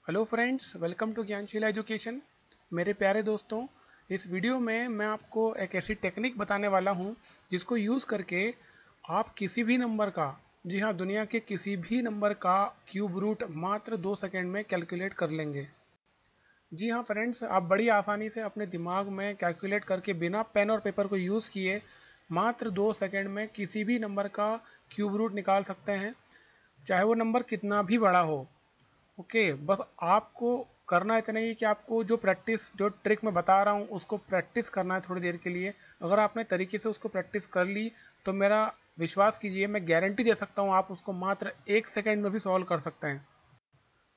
Hello friends, welcome to Gyansheela education. मेरे प्यारे दोस्तों, इस वीडियो में मैं आपको एक ऐसी टेक्निक बताने वाला हूं जिसको यूज़ करके आप किसी भी नंबर का, जी हाँ, दुनिया के किसी भी नंबर का क्यूब रूट मात्र 2 सेकंड में कैलकुलेट कर लेंगे। जी हाँ फ्रेंड्स, आप बड़ी आसानी से अपने दिमाग में कैलकुलेट करके बिना पेन और पेपर को यूज़ किए मात्र 2 सेकंड में किसी भी नंबर का क्यूब रूट निकाल सकते हैं, चाहे वो नंबर कितना भी बड़ा हो। ओके, बस आपको करना इतना ही कि आपको जो ट्रिक मैं बता रहा हूँ उसको प्रैक्टिस करना है थोड़ी देर के लिए। अगर आपने तरीके से उसको प्रैक्टिस कर ली तो मेरा विश्वास कीजिए, मैं गारंटी दे सकता हूँ आप उसको मात्र 1 सेकंड में भी सॉल्व कर सकते हैं।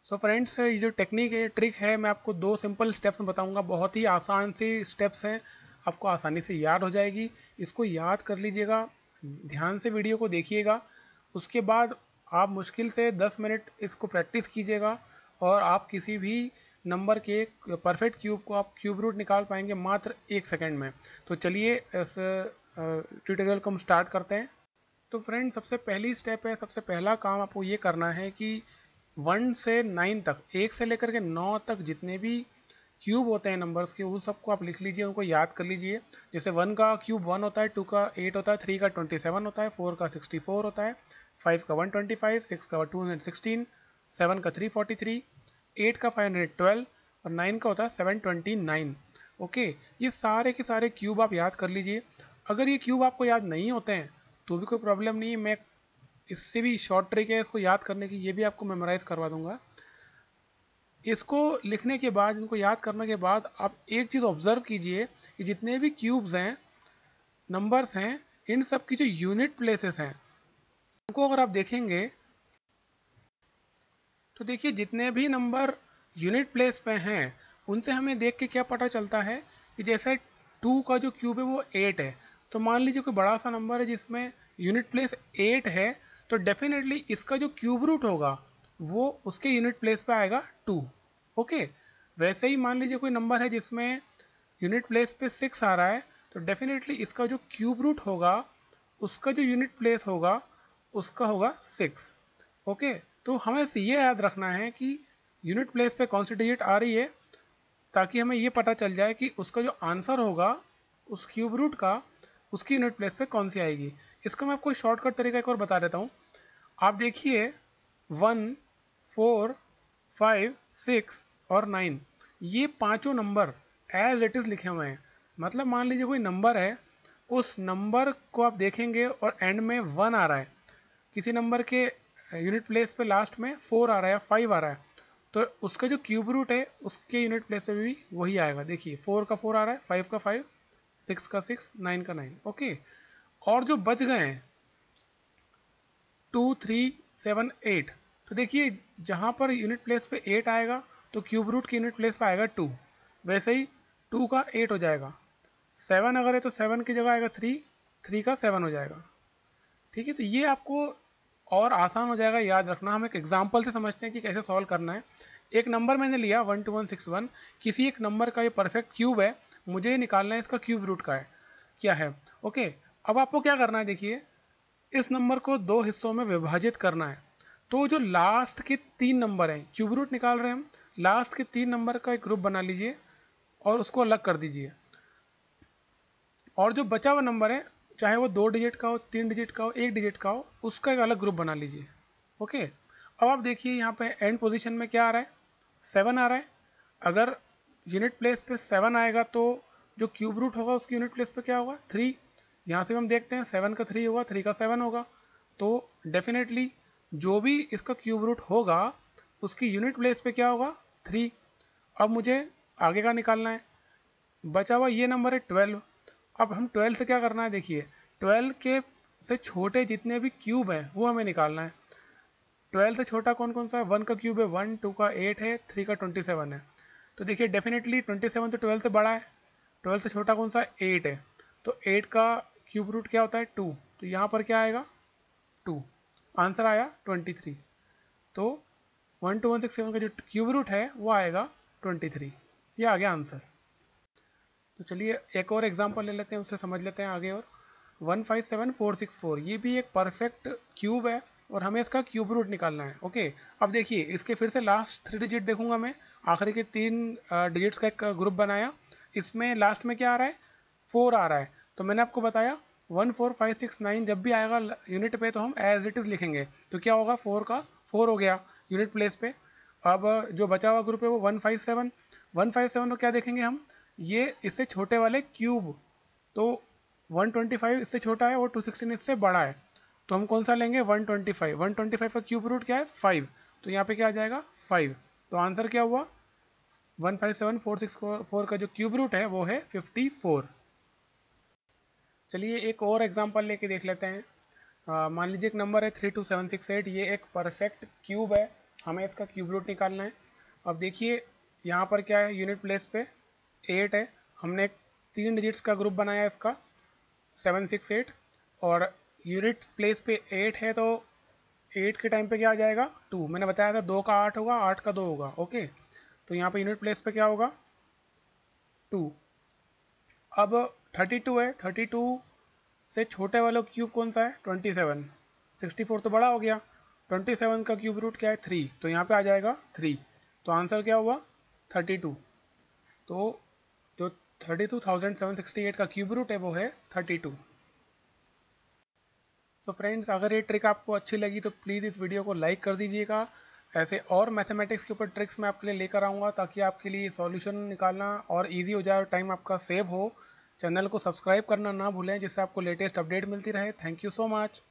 सो फ्रेंड्स, ये जो टेक्निक है, ट्रिक है, मैं आपको 2 सिंपल स्टेप्स में बताऊंगा। बहुत ही आसान सी स्टेप्स हैं, आपको आसानी से याद हो जाएगी। इसको याद कर लीजिएगा, ध्यान से वीडियो को देखिएगा। उसके बाद आप मुश्किल से 10 मिनट इसको प्रैक्टिस कीजिएगा और आप किसी भी नंबर के परफेक्ट क्यूब को आप क्यूब रूट निकाल पाएंगे मात्र 1 सेकंड में। तो चलिए इस ट्यूटोरियल को हम स्टार्ट करते हैं। तो फ्रेंड, सबसे पहली स्टेप है, सबसे पहला काम आपको ये करना है कि 1 से 9 तक, 1 से लेकर के 9 तक जितने भी क्यूब होते हैं नंबर्स के, उन सबको आप लिख लीजिए, उनको याद कर लीजिए। जैसे 1 का क्यूब 1 होता है, 2 का 8 होता है, 3 का 27 होता है, 4 का 64 होता है, 5 का 125, 6 का 216, 7 का 343, 8 का 512 और 9 का होता है 729। ओके, ये सारे के सारे क्यूब आप याद कर लीजिए। अगर ये क्यूब आपको याद नहीं होते हैं तो भी कोई प्रॉब्लम नहीं है, मैं इससे भी शॉर्ट ट्रिक है इसको याद करने की, ये भी आपको मेमोराइज करवा दूंगा। इसको लिखने के बाद, इनको याद करने के बाद आप एक चीज़ ऑब्जर्व कीजिए कि जितने भी क्यूब्स हैं, नंबर्स हैं, इन सब की जो यूनिट प्लेसेस हैं उनको अगर आप देखेंगे तो देखिए जितने भी नंबर यूनिट प्लेस पे हैं उनसे हमें देख के क्या पता चलता है कि जैसे 2 का जो क्यूब है वो 8 है। तो मान लीजिए कोई बड़ा सा नंबर है जिसमें यूनिट प्लेस 8 है, तो डेफिनेटली इसका जो क्यूब रूट होगा वो उसके यूनिट प्लेस पे आएगा 2। ओके, वैसे ही मान लीजिए कोई नंबर है जिसमें यूनिट प्लेस पे 6 आ रहा है, तो डेफिनेटली इसका जो क्यूब रूट होगा उसका जो यूनिट प्लेस होगा उसका होगा 6। ओके, तो हमें ये याद रखना है कि यूनिट प्लेस पे कौन सी डिजिट आ रही है, ताकि हमें ये पता चल जाए कि उसका जो आंसर होगा उस क्यूब रूट का, उसकी यूनिट प्लेस पे कौन सी आएगी। इसका मैं आपको शॉर्टकट तरीका एक और बता देता हूँ। आप देखिए 1, 4, 5, 6 और 9, ये पांचों नंबर एज इट इज़ लिखे हुए हैं। मतलब मान लीजिए कोई नंबर है, उस नंबर को आप देखेंगे और एंड में 1 आ रहा है, किसी नंबर के यूनिट प्लेस पे लास्ट में 4 आ रहा है या 5 आ रहा है, तो उसका जो क्यूब रूट है उसके यूनिट प्लेस पे भी वही आएगा। देखिए 4 का 4 आ रहा है, 5 का 5, 6 का 6, 9 का 9। ओके, और जो बच गए हैं 2, 3, 7, 8, तो देखिए जहाँ पर यूनिट प्लेस पे 8 आएगा तो क्यूब रूट की यूनिट प्लेस पे आएगा 2। वैसे ही 2 का 8 हो जाएगा, 7 अगर है तो 7 की जगह आएगा 3, 3 का 7 हो जाएगा। ठीक है, तो ये आपको और आसान हो जाएगा याद रखना। हम एक एग्जाम्पल से समझते हैं कि कैसे सॉल्व करना है। एक नंबर मैंने लिया 12161, किसी एक नंबर का ये परफेक्ट क्यूब है, मुझे ये निकालना है इसका क्यूब रूट का है क्या है। ओके, अब आपको क्या करना है, देखिए इस नंबर को 2 हिस्सों में विभाजित करना है। तो जो लास्ट के 3 नंबर हैं, क्यूब रूट निकाल रहे हैं हम, लास्ट के 3 नंबर का एक ग्रुप बना लीजिए और उसको अलग कर दीजिए। और जो बचा हुआ नंबर है, चाहे वो 2 डिजिट का हो, 3 डिजिट का हो, 1 डिजिट का हो, उसका एक अलग ग्रुप बना लीजिए। ओके, अब आप देखिए यहाँ पे एंड पोजीशन में क्या आ रहा है, 7 आ रहा है। अगर यूनिट प्लेस पे 7 आएगा तो जो क्यूब रूट होगा उसकी यूनिट प्लेस पे क्या होगा, 3। यहाँ से हम देखते हैं 7 का 3 होगा, 3 का 7 होगा, तो डेफिनेटली जो भी इसका क्यूब रूट होगा उसकी यूनिट प्लेस पे क्या होगा, 3। अब मुझे आगे का निकालना है, बचा हुआ ये नंबर है 12। अब हम 12 से क्या करना है, देखिए 12 के से छोटे जितने भी क्यूब हैं वो हमें निकालना है। 12 से छोटा कौन कौन सा है, 1 का क्यूब है 1, 2 का 8 है, 3 का 27 है। तो देखिए डेफिनेटली 27 तो 12 से बड़ा है, 12 से छोटा कौन सा है, 8 है। तो 8 का क्यूब रूट क्या होता है, 2। तो यहाँ पर क्या आएगा, 2। आंसर आया 23। तो 12167 का जो क्यूब रूट है वो आएगा 23। ये आ गया आंसर। तो चलिए एक और एग्जांपल ले लेते हैं, उससे समझ लेते हैं आगे। और 157464, ये भी एक परफेक्ट क्यूब है, और हमें इसका क्यूब रूट निकालना है। ओके, अब देखिए इसके फिर से लास्ट 3 डिजिट देखूंगा मैं, आखिरी के 3 डिजिट्स का एक ग्रुप बनाया, इसमें लास्ट में क्या आ रहा है, 4 आ रहा है। तो मैंने आपको बताया 1 4 5 6 9 जब भी आएगा यूनिट पे तो हम एज इट इज़ लिखेंगे, तो क्या होगा 4 का 4 हो गया यूनिट प्लेस पे। अब जो बचा हुआ ग्रुप है वो 157, 157 को क्या देखेंगे हम, ये इससे छोटे वाले क्यूब, तो 125 इससे छोटा है और 216 इससे बड़ा है, तो हम कौन सा लेंगे 125, 125 का क्यूब रूट क्या है 5, तो यहाँ पे क्या आ जाएगा 5। तो आंसर क्या हुआ 157464 का जो क्यूब रूट है वो है 54। चलिए एक और एग्जांपल लेके देख लेते हैं। मान लीजिए एक नंबर है 32768, ये एक परफेक्ट क्यूब है, हमें इसका क्यूब रूट निकालना है। अब देखिए यहाँ पर क्या है, यूनिट प्लेस पे 8 है, हमने एक 3 डिजिट्स का ग्रुप बनाया इसका 768, और यूनिट प्लेस पे 8 है तो 8 के टाइम पे क्या आ जाएगा 2, मैंने बताया था 2 का 8 होगा, 8 का 2 होगा। ओके, तो यहाँ पे यूनिट प्लेस पे क्या होगा 2। अब 32 है, 32 से छोटे वाला क्यूब कौन सा है 27, 64 तो बड़ा हो गया, 27 का क्यूब रूट क्या है 3, तो यहाँ पे आ जाएगा 3, तो आंसर क्या हुआ 32। तो जो 32,768 का क्यूब रूट है वो है 32। सो फ्रेंड्स, अगर ये ट्रिक आपको अच्छी लगी तो प्लीज़ इस वीडियो को लाइक कर दीजिएगा। ऐसे और मैथमेटिक्स के ऊपर ट्रिक्स मैं आपके लिए लेकर आऊँगा ताकि आपके लिए सॉल्यूशन निकालना और इजी हो जाए और टाइम आपका सेव हो। चैनल को सब्सक्राइब करना ना भूलें जिससे आपको लेटेस्ट अपडेट मिलती रहे। Thank you so much.